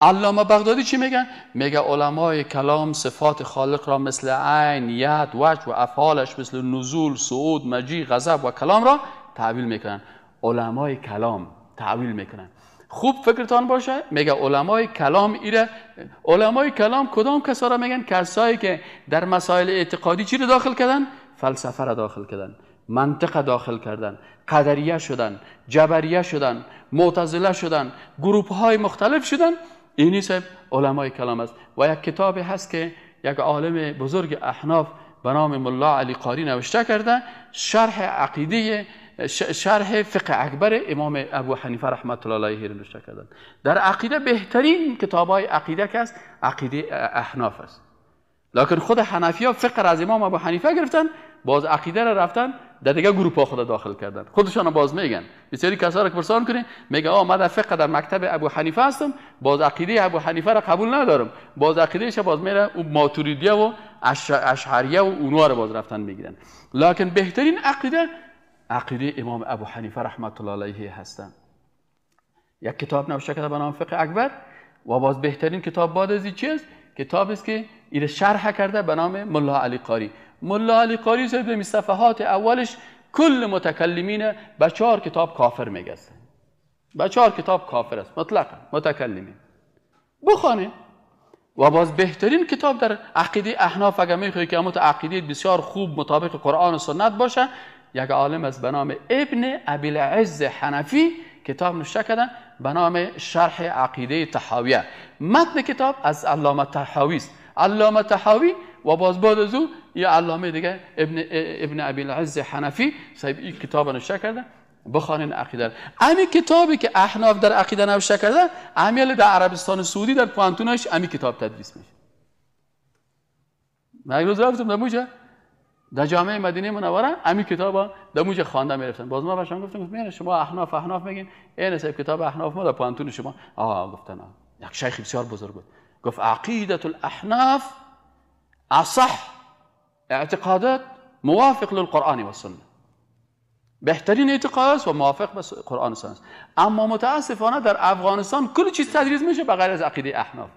علامه بغدادی چی میگن؟ میگه علمای کلام صفات خالق را مثل عین، ید، وجه و افعالش مثل نزول، صعود، مجیء، غضب و کلام را تعبیل میکنن. علمای کلام تعبیل میکنن. خوب فکرتان باشه، میگه علمای کلام ایره. علمای کلام کدام کسا را میگن؟ کسایی که در مسائل اعتقادی چی رو داخل کردن؟ فلسفه را داخل کردن، منطق داخل کردن، قدریه شدن، جبریه شدن، معتزله شدن، گروه های مختلف شدن. اینی صاحب علمای کلام است. و یک کتابی هست که یک عالم بزرگ احناف به نام ملا علی قاری نوشته کرده، شرح فقه اکبر امام ابو حنیفه رحمت الله علیه نوشته کردن. در عقیده بهترین کتابای عقیده که است عقیده احناف است. لکن خود حنفی ها فقه را از امام ابو حنیفه گرفتن، باز عقیده را رفتن در دیگه گروه ها خود داخل کردن. خودشان باز میگن، بسیاری کسا را که پرسان کنین میگه من در فقه در مکتب ابو حنیفه هستم، باز عقیده ابو حنیفه را قبول ندارم، باز عقیدهش باز میره اون ماتوریدیه و اشعریه و اونها را باز رفتن میگیرن. لکن بهترین عقیده امام ابو حنیفه رحمت الله علیه هستن. یک کتاب نوشته کرده به نام فقه اکبر، و باز بهترین کتاب بعد از این چیز کتاب است که این شرح کرده به نام ملا علی قاری. ملا علی قاری به صفحات اولش کل متکلمین به 4 کتاب کافر میگه، به 4 کتاب کافر است مطلقا متکلمین، بخوانید. و باز بهترین کتاب در عقیده احناف اگر میخوای که امت عقیده بسیار خوب مطابق قرآن و سنت باشه، یک عالم است به نام ابن ابی العز حنفی کتاب نوشته کردن به نام شرح عقیده طحاویه. متن کتاب از علامه طحاوی است. علامه طحاوی و باز بعد از او یه علامه دیگه ابن ابی العز حنفی صاحب این کتاب نوشته کرده. بخوانین عقیده. امی کتابی که احناف در عقیده نوشته کرده، امیال در عربستان سعودی در پوانتونش امی کتاب تدریس میشه. من یک روز رفتم در موجه در جامعه مدینه منوره امی کتابا در موجه خوانده میرفتن. باز ما بهشون گفتم میگن شما احناف میگین، این صاحب کتاب احناف ما در پوانتون شما. گفتن یک شیخ بسیار بزرگ بود، گفت عقیده الاحناف اصح اعتقادات موافق للقرآن و السنه. بهترین اعتقاد است و موافق به قرآن و سنت. اما متاسفانه در افغانستان کل چیز تدریس میشه به غیر از عقیده احناف.